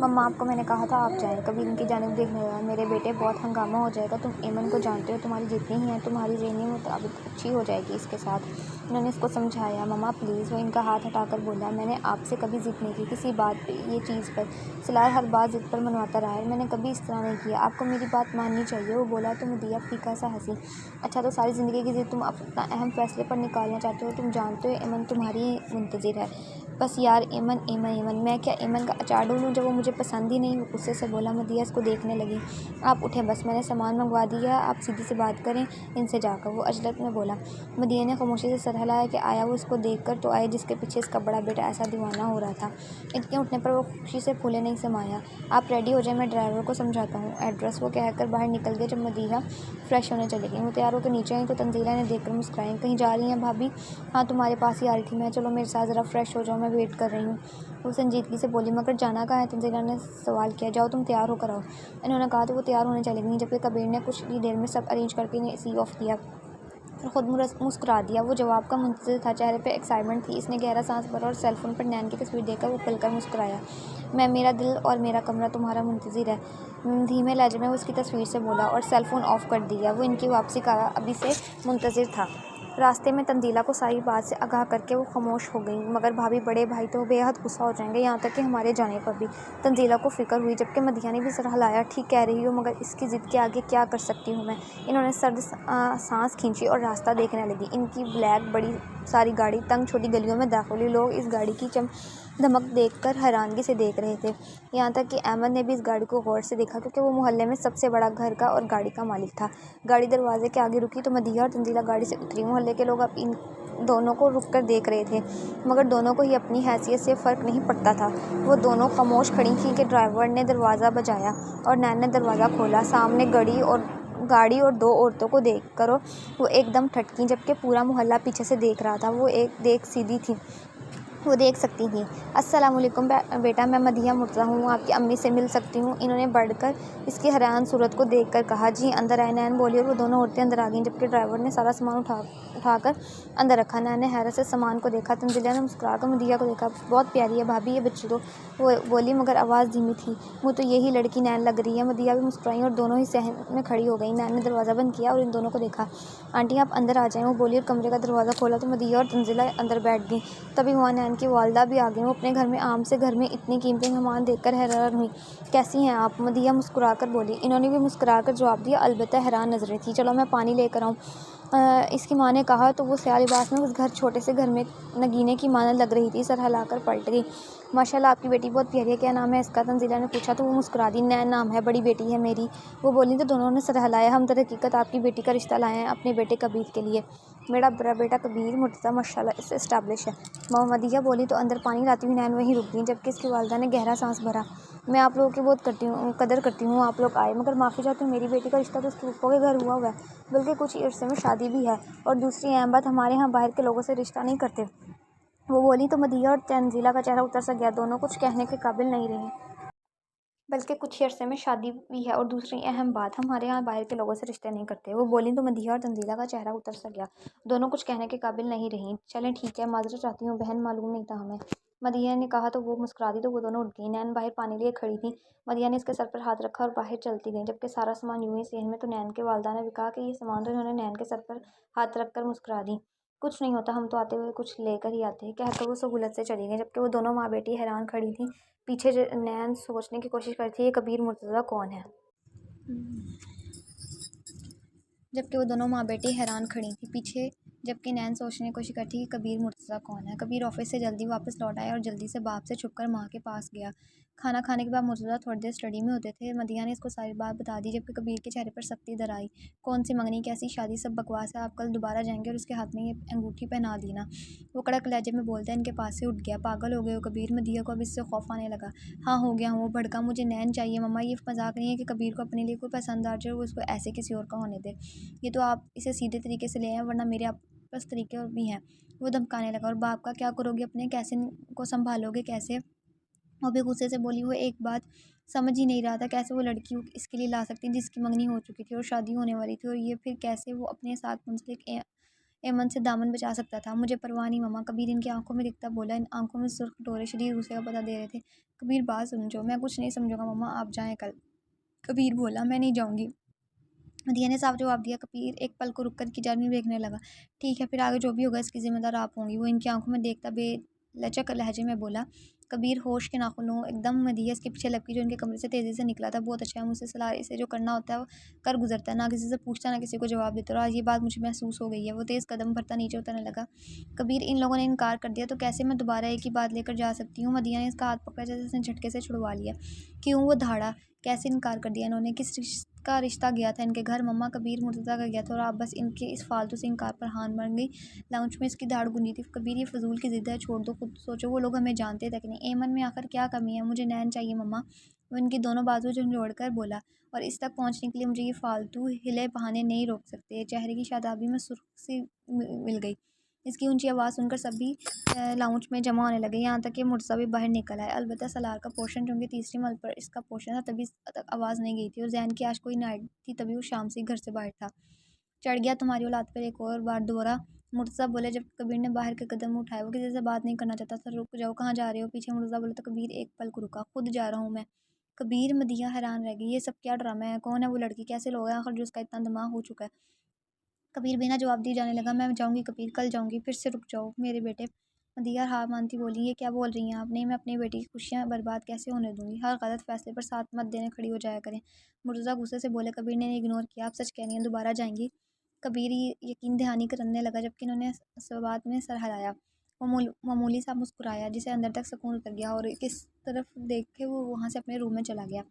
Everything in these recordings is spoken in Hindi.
मम्मा आपको मैंने कहा था आप जाएं, कभी इनकी जानिब देखने लगा। मेरे बेटे बहुत हंगामा हो जाएगा, तुम एमन को जानते हो, तुम्हारी जितनी ही है तुम्हारी ज़हनी मुताबिक अच्छी हो जाएगी इसके साथ। उन्होंने इसको समझाया। मम्मा प्लीज़, वो इनका हाथ हटाकर बोला, मैंने आपसे कभी ज़िद नहीं की किसी बात पे, ये चीज़ पर। सिलार हर बात ज़िद पर मनवाता रहा है, मैंने कभी इस तरह नहीं किया, आपको मेरी बात माननी चाहिए। वो बोला तो मदिया फीका सा हंसी। अच्छा तो सारी ज़िंदगी की ज़िद तुम अपना अहम फैसले पर निकालना चाहते हो? तुम जानते हो एमन तुम्हारी मुंतज़िर है। बस यार एमन एमन एमन, मैं क्या एमन का अचार ढूंढूं जब वो मुझे पसंद ही नहीं? वो गुस्से से बोला। मदिया इसको देखने लगी। आप उठें बस, मैंने सामान मंगवा दिया, आप सीधी से बात करें इनसे जाकर, वो अजलत में बोला। मदिया ने खामोशी से सर हिलाया कि आया वो इसको देख कर तो आए जिसके पीछे इसका बड़ा बेटा ऐसा दीवाना हो रहा था। इनके उठने पर वो खुशी से फूले नहीं समाया। आप रेडी हो जाए, मैं ड्राइवर को समझाता हूँ एड्रेस। वो कहकर बाहर निकल गए। जब मदिया फ्रेश होने चली गई, वो तैयार होकर नीचे आई तो तंजीला ने देखकर मुस्कुराई। कहीं जा रही हैं भाभी? हाँ तुम्हारे पास ही आ रही थी मैं, चलो मेरे साथ ज़रा फ्रेश हो जाओ, मैं वेट कर रही हूँ। वो संजीदगी से बोली। मगर जाना कहाँ है? तंजीला ने सवाल किया। जाओ तुम तैयार होकर आओ। इन्होंने कहा तो वो तैयार होने चली गई, जबकि कबीर ने कुछ ही देर में सब अरेंज करके इन्हें सी ऑफ किया और ख़ुद मुस्कुरा दिया। वो जवाब का मुंतज़िर था, चेहरे पे एक्साइटमेंट थी। इसने गहरा सांस भरा और सेलफोन पर नैन की तस्वीर देखकर वो खुलकर मुस्कुराया। मैं, मेरा दिल और मेरा कमरा तुम्हारा मुंतज़िर है, धीमे लहजे में वो उसकी तस्वीर से बोला और सेलफोन ऑफ कर दिया। वो इनकी वापसी का अभी से मुंतज़िर था। रास्ते में तंजीला को सारी बात से आगाह करके वो खामोश हो गई। मगर भाभी, बड़े भाई तो बेहद गुस्सा हो जाएंगे, यहाँ तक कि हमारे जाने पर भी। तंजीला को फिक्र हुई, जबकि मदिया ने भी सर हिलाया। ठीक कह रही हो, मगर इसकी ज़िद के आगे क्या कर सकती हूँ मैं? इन्होंने सर्द सांस खींची और रास्ता देखने लगी। इनकी ब्लैक बड़ी सारी गाड़ी तंग छोटी गलियों में दाखिल हुई। लोग इस गाड़ी की धमक देखकर हैरानगी से देख रहे थे। यहाँ तक कि अहमद ने भी इस गाड़ी को गौर से देखा, क्योंकि वो मोहल्ले में सबसे बड़ा घर का और गाड़ी का मालिक था। गाड़ी दरवाजे के आगे रुकी तो मदिया और तंजीला गाड़ी से उतरी। मोहल्ले के लोग अब इन दोनों को रुक कर देख रहे थे, मगर दोनों को ही अपनी हैसियत से फ़र्क नहीं पड़ता था। वो दोनों खामोश खड़ी थीं कि ड्राइवर ने दरवाज़ा बजाया और नैन ने दरवाज़ा खोला। सामने गाड़ी और दो औरतों को देखकर वो एकदम ठटकी, जबकि पूरा मोहल्ला पीछे से देख रहा था। वो एक देख सीधी थी, वो देख सकती थी। अस्सलाम वालेकुम बेटा, मैं मदिया मुर्तज़ा हूँ, आपकी अम्मी से मिल सकती हूँ? इन्होंने बढ़कर इसकी हैरान सूरत को देखकर कहा। जी अंदर आए, नैन बोली और वो दोनों औरतें अंदर आ गईं, जबकि ड्राइवर ने सारा सामान उठाकर अंदर रखा। नैन ने हैरत से सामान को देखा। तंजीला ने मुस्कुराकर मदिया को देखा। बहुत प्यारी है भाभी ये बच्ची तो, वो बोली, मगर आवाज़ धीमी थी। मुझे तो यही लड़की नैन लग रही है। मदिया भी मुस्कुराई और दोनों ही सहन में खड़ी हो गई। नैन ने दरवाज़ा बंद किया और इन दोनों को देखा। आंटी आप अंदर आ जाएँ, वो बोली और कमरे का दरवाज़ा खोला तो मदिया और तंजीला अंदर बैठ गई। तभी वहाँ नैन की वालदा भी आ गई। वो अपने घर में आम से घर में इतने कीमती मेहमान देखकर हैरान हुई। कैसी हैं आप? मदिया मुस्कुराकर बोली। इन्होंने भी मुस्कुराकर जवाब दिया, अलबत्ता हैरान नजरें थी। चलो मैं पानी लेकर आऊँ, इसकी माँ ने कहा तो वो स्याह लिबास में उस छोटे से घर में नगीने की मानद लग रही थी। सर हिलाकर पलट गई। माशाल्लाह आपकी बेटी बहुत प्यारी है, क्या नाम है इसका? तंजीला ने पूछा तो वो मुस्कुरा दी। नैन नाम है, बड़ी बेटी है मेरी, वो बोली तो दोनों ने सर हिलाया। हम तो हकीकत आपकी बेटी का रिश्ता लाए हैं अपने बेटे कबीर के लिए। मेरा बड़ा बेटा कबीर मुर्तज़ा माशाल्लाह इससे इस्टेब्लिश है, मदिया बोली तो अंदर पानी लाती हुई नैन वहीं रुक गई, जबकि इसकी वालदा ने गहरा सांस भरा। मैं आप लोगों की बहुत कदर करती हूँ, आप लोग आए, मगर माफ़ी चाहती हूँ, मेरी बेटी का रिश्ता तो उसके फूफो के घर हुआ है, बल्कि कुछ अरसे में शादी भी है। और दूसरी अहम बात, हमारे यहाँ बाहर के लोगों से रिश्ता नहीं करते, वो बोली तो मदिया और तंजीला का चेहरा उतर सा गया। दोनों कुछ कहने के काबिल नहीं रहे, बल्कि कुछ ही अरसे में शादी भी है। और दूसरी अहम बात, हमारे यहाँ बाहर के लोगों से रिश्ते नहीं करते, वो बोली तो मदिया और तंजीला का चेहरा उतर सा गया। दोनों कुछ कहने के काबिल नहीं रहीं। चलें ठीक है, माजरत चाहती हूँ बहन, मालूम नहीं था हमें, मदिया ने कहा तो वो मुस्कुरा दी तो वो दोनों उठ गई। नैन बाहर पानी लिए खड़ी थी। मदिया ने इसके सर पर हाथ रखा और बाहर चलती गई, जबकि सारा सामान यूं ही सेहन में। तो नैन के वालदा ने भी कहा कि ये सामान, तो इन्होंने नैन के सर पर हाथ रख कर मुस्कुरा दी। कुछ नहीं होता, हम तो आते हुए कुछ लेकर ही आते हैं, कहकर वो सहूलत से चली गई, जबकि वो दोनों माँ बेटी हैरान खड़ी थी। पीछे नैन सोचने की कोशिश करती थी ये कबीर मुर्तज़ा कौन है, जबकि वो दोनों माँ बेटी हैरान खड़ी थी पीछे, जबकि नैन सोचने की कोशिश करती कि कबीर मुर्तज़ा कौन है। कबीर ऑफिस से जल्दी वापस लौट आया और जल्दी से बाप से छुपकर माँ के पास गया। खाना खाने के बाद मुर्तज़ा थोड़ी देर स्टडी में होते थे। मदिया ने इसको सारी बात बता दी, जबकि कबीर के चेहरे पर सख्ती दर आई। कौन सी मंगनी, कैसी शादी, सब बकवास है, आप कल दोबारा जाएंगे और उसके हाथ में ये अंगूठी पहना देना। वो कड़क लहजे में बोलता इनके पास से उठ गया। पागल हो गए हो कबीर? मदिया को अब इससे खौफ आने लगा। हाँ हो गया हूँ, वो भड़का। मुझे नैन चाहिए मम्मा, ये मजाक नहीं है कि कबीर को अपने लिए कोई पसंद आ जाए और वो इसको ऐसे किसी और का होने दे। ये तो आप इसे सीधे तरीके से ले आए, वरना मेरे आपस तरीके और भी हैं। वो धमकाने लगा। और बाप का क्या करोगे अपने, कैसे को संभालोगे कैसे? वो भी गुस्से से बोली। वो एक बात समझ ही नहीं रहा था, कैसे वो लड़की इसके लिए ला सकती जिसकी मंगनी हो चुकी थी और शादी होने वाली थी, और ये फिर कैसे वो अपने साथ मुंसलिक एमन से दामन बचा सकता था। मुझे परवाह नहीं मम्मा, कबीर इनकी आंखों में दिखता बोला। इन आंखों में सुर्ख डोरे शदीद गुस्से का पता दे रहे थे। कबीर बात समझो, मैं कुछ नहीं समझूंगा मम्मा, आप जाएं कल। कबीर बोला मैं नहीं जाऊंगी। मदिया ने साफ जवाब दिया। कबीर एक पल को रुक कर की जानवी देखने लगा। ठीक है, फिर आगे जो भी होगा इसकी जिम्मेदार आप होंगी, वो इनकी आंखों में देखता बेलचक लहजे में बोला। कबीर होश के नाखूनों एकदम मदिया इसके पीछे लपकी जो इनके कमरे से तेज़ी से निकला था। बहुत अच्छा है, मुझसे सलाह इसे जो करना होता है वो कर गुजरता है, ना किसी से पूछता ना किसी को जवाब देता। और आज ये बात मुझे महसूस हो गई है। वो तेज़ कदम भरता नीचे उतरने लगा। कबीर इन लोगों ने इनकार कर दिया तो कैसे मैं दोबारा एक ही बात लेकर जा सकती हूँ। मदिया ने इसका हाथ पकड़ा जैसे उसने झटके से छुड़वा लिया। क्यों वो धाड़ा, कैसे इनकार कर दिया इन्होंने, किस का रिश्ता गया था इनके घर। मम्मा कबीर मुर्तज़ा का गया था और आप बस इनके इस फालतू से इनकार पर हान बन गई। लाउंज में इसकी दाढ़ गुंजी थी। कबीर ये फजूल की जिद है, छोड़ दो, खुद सोचो, वो लोग हमें जानते तक नहीं। एमन में आखिर क्या कमी है, मुझे नैन चाहिए मम्मा। वो इनकी दोनों बाजू झंझोड़ कर बोला। और इस तक पहुंचने के लिए मुझे ये फालतू हिले बहाने नहीं रोक सकते। चेहरे की शादाबी में सुर्ख सी मिल गई। इसकी ऊंची आवाज़ सुनकर सभी लाउंज में जमा होने लगे, यहाँ तक कि मुर्तज़ा भी बाहर निकल आए। अलबत्ता सलार का पोर्शन, चूँकि तीसरी मंजिल पर इसका पोर्शन था, तभी तक आवाज़ नहीं गई थी। और जैन की आज कोई नाइट थी, तभी वो शाम से घर से बाहर था। चढ़ गया तुम्हारी औलाद पर एक और बार दोहरा, मुर्तज़ा बोले जब कबीर ने बाहर के कदम उठाए। वो किसी से बात नहीं करना चाहता था। रुक जाओ, कहाँ जा रहे हो, पीछे मुर्तज़ा बोले तो कबीर एक पल को रुका। खुद जा रहा हूँ मैं। कबीर। मदिया हैरान रह गई। ये सब क्या ड्रामा है, कौन है वो लड़की, कैसे लोग हैं आखिर जो उसका इतना दिमाग हो चुका है। कबीर बिना जवाब दिए जाने लगा। मैं जाऊंगी कबीर, कल जाऊंगी। फिर से रुक जाओ मेरे बेटे। मदिया हार मानती बोली। ये क्या बोल रही हैं आप, नहीं मैं अपनी बेटी की खुशियाँ बर्बाद कैसे होने दूंगी। हर गलत फैसले पर साथ मत देने खड़ी हो जाया करें। मुर्तज़ा गुस्से से बोले। कबीर ने इग्नोर किया। आप सच कह रही हैं, दोबारा जाएंगी। कबीर यकीन दहानी करने लगा, जबकि इन्होंने बात में सर हिलाया। वो मामूली सा मुस्कुराया जिसे अंदर तक सुकून उतर गया और किस तरफ देख के वो वहाँ से अपने रूम में चला गया।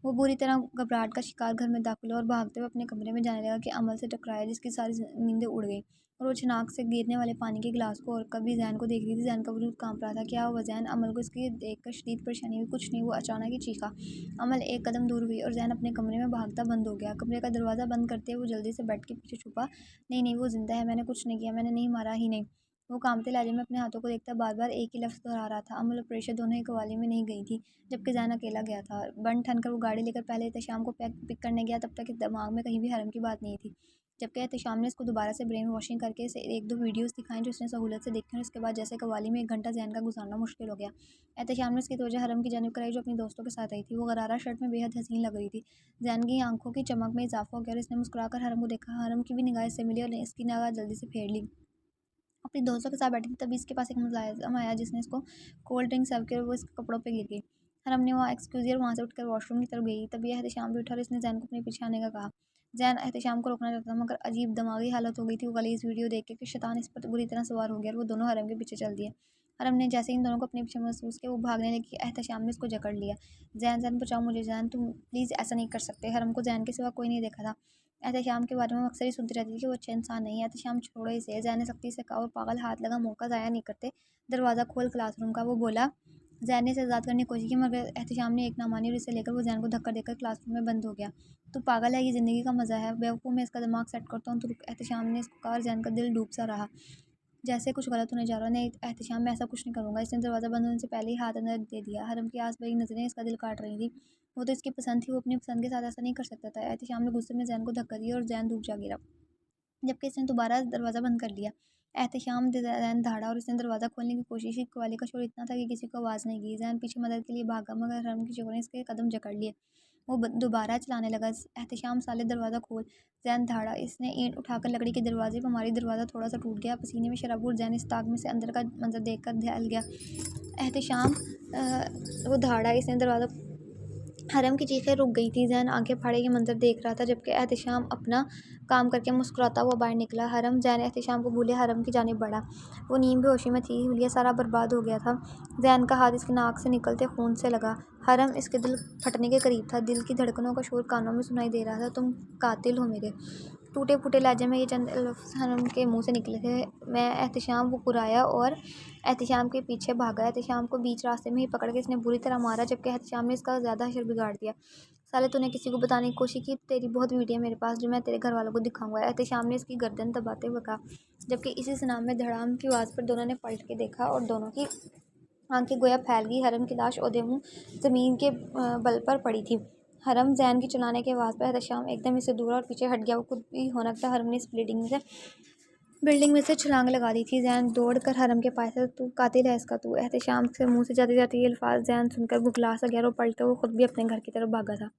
वो बुरी तरह घबराहट का शिकार घर में दाखिल हुआ और भागते हुए अपने कमरे में जाने लगा कि अमल से टकराया जिसकी सारी नींदें उड़ गई। और वो नाक से गिरने वाले पानी के गिलास को और कभी जैन को देख रही थी। जैन का वजूद कांप रहा था। क्या हुआ जैन, अमल को इसकी देखकर शदीद परेशानी हुई। कुछ नहीं, वो अचानक ही चीखा। अमल एक कदम दूर हुई और जैन अपने कमरे में भागता बंद हो गया। कमरे का दरवाज़ा बंद करते हुए वो जल्दी से बेड के पीछे छुपा। नहीं नहीं, वो जिंदा है, मैंने कुछ नहीं किया, मैंने नहीं मारा ही नहीं। वो कामते लहजे में अपने हाथों को देखता बार बार एक ही लफ्ज़ दोहरा रहा था। अमल और प्रेशर दोनों ही कवाली में नहीं गई थी, जबकि जैन अकेला गया था। बन ठन कर वो गाड़ी लेकर पहले एहतशाम को पिक करने गया, तब तक दिमाग में कहीं भी हरम की बात नहीं थी। जबकि एहतशाम ने इसको दोबारा से ब्रेन वॉशिंग करके इसे एक दो वीडियोस दिखाई जो उसने सहूलत से देखी। और उसके बाद जैसे कवाली में 1 घंटा जैन का गुजारना मुश्किल हो गया। एहतशाम ने इसकी तवज्जो हरम की जानिब कराई जो अपनी दोस्तों के साथ आई थी। वो गरारा शर्ट में बेहद हसीन लग रही थी। जैन की आंखों की चमक में इजाफा हो गया और इसने मुस्कुराकर हरम को देखा। हरम की भी निगाह इससे मिली और इसकी निगाह जल्दी से फेर ली। अपने दोस्तों के साथ बैठी थी, तभी इसके पास एक मुलाजिम आया जिसने इसको कोल्ड ड्रिंक सर्व किया और वो इसके कपड़ों पे गिर गई। हरम ने वहाँ एक्सक्यूज़ वहाँ से उठकर वॉशरूम की तरफ गई। तभी एहतशाम भी उठा और इसने जैन को अपने पीछे आने का कहा। जैन एहतशाम को रोकना चाहता था, मगर अजीब दिमागी हालत हो गई थी। वो गलीज़ वीडियो देख के कि शैतान इस पर बुरी तरह सवार हो गया और वो दोनों हरम के पीछे चल दिए। हरम ने जैसे इन दोनों को अपने पीछे महसूस किया, वो भागने लगी। एहतशाम ने इसको जकड़ लिया। जैन जैन बचाओ मुझे, जैन तुम प्लीज़ ऐसा नहीं कर सकते। हरम को जैन के सिवा कोई नहीं देखा था। एहतशाम के बारे में अक्सर ही सुनती रहती थी कि वो अच्छा इंसान नहीं है। एहतशाम छोड़ो इसे, जैन ने सख्ती से कहा। और पागल, हाथ लगा मौका ज़ाया नहीं करते, दरवाज़ा खोल क्लासरूम का। वो बोला। जैन ने इसे आज़ाद करने की कोशिश की, मगर एहतशाम ने एक ना मानी और इसे लेकर वो जैन को धक्का देकर क्लासरूम में बंद हो गया। तू पागल है, ये ज़िंदगी का मज़ा है, बेवकूफ़, मैं इसका दिमाग सेट करता हूँ। तो एहतशाम ने इसको कहा और जैन का दिल डूब सा रहा, जैसे कुछ गलत होने जा रहा। नहीं एहतशाम, मैं ऐसा कुछ नहीं करूँगा। इसने दरवाज़ा बंद होने से पहले ही हाथ अंदर दे दिया। हरम की आस भरी नज़रें इसका दिल काट रही थी। वो तो इसकी पसंद थी, वो अपनी पसंद के साथ ऐसा नहीं कर सकता था। एहतशाम ने गुस्से में जैन को धक्का दिया और जैन डूब जा गिरा, जबकि इसने दोबारा दरवाज़ा बंद कर लिया। एहतशाम जैन दहाड़ा और इसने दरवाज़ा खोलने की कोशिश की। कवाली का शोर इतना था कि किसी को आवाज़ नहीं की। जैन पीछे मदद के लिए भागा, मगर हरम की चोरों ने इसके कदम जकड़ लिए। वो दोबारा चलाने लगा। एहतशाम साले दरवाज़ा खोल। जैन दहाड़ा। इसने ईंट उठाकर लकड़ी के दरवाजे पर मारी। दरवाज़ा थोड़ा सा टूट गया। पसीने में शराबूर जैन इस ताक में से अंदर का मंजर देखकर दहल गया। एहतशाम वो दहाड़ा। इसने दरवाज़ा। हरम की चीखें रुक गई थी। जैन आंखें फाड़े ये मंजर देख रहा था, जबकि एहतशाम अपना काम करके मुस्कुराता हुआ बाहर निकला। हरम। जैन एहतशाम को भूले हरम की जानिब बढ़ा। वो नीम बेहोशी में थी। हुलिया सारा बर्बाद हो गया था। जैन का हाथ इसकी नाक से निकलते खून से लगा। हरम। इसके दिल फटने के करीब था। दिल की धड़कनों का शोर कानों में सुनाई दे रहा था। तुम कातिल हो मेरे। टूटे फूटे लहजे में ये चंद लफ्ज़ हरम के मुंह से निकले थे। मैं एहतशाम को कुराया और एहतशाम के पीछे भागा। एहतशाम को बीच रास्ते में ही पकड़ के इसने बुरी तरह मारा, जबकि एहतशाम ने इसका ज़्यादा हशर बिगाड़ दिया। साले, तूने किसी को बताने की कोशिश की, तेरी बहुत वीडियो मेरे पास जो मैं तेरे घर वालों को दिखाऊंगा। एहतशाम ने इसकी गर्दन दबाते हुए कहा, जबकि इसी सनाम में धड़ाम की आवाज़ पर दोनों ने पलट के देखा और दोनों की आंखें गोया फैल गई। हरम की लाश ओदे मुँह ज़मीन के बल पर पड़ी थी। हरम। जैन की चलाने के आवाज़ पर एहतशाम एकदम इससे दूर और पीछे हट गया। वो खुद भी होनक था। हरम ने इस ब्लीडिंग से बिल्डिंग में से छलांग लगा दी थी। जैन दौड़ कर हरम के पास से, तू कातिल है इसका तू। एहतशाम से मुंह से जाते जाते ये अल्फाज जैन सुनकर बुखला सा गया और पलटकर वो खुद भी अपने घर की तरफ भागा था।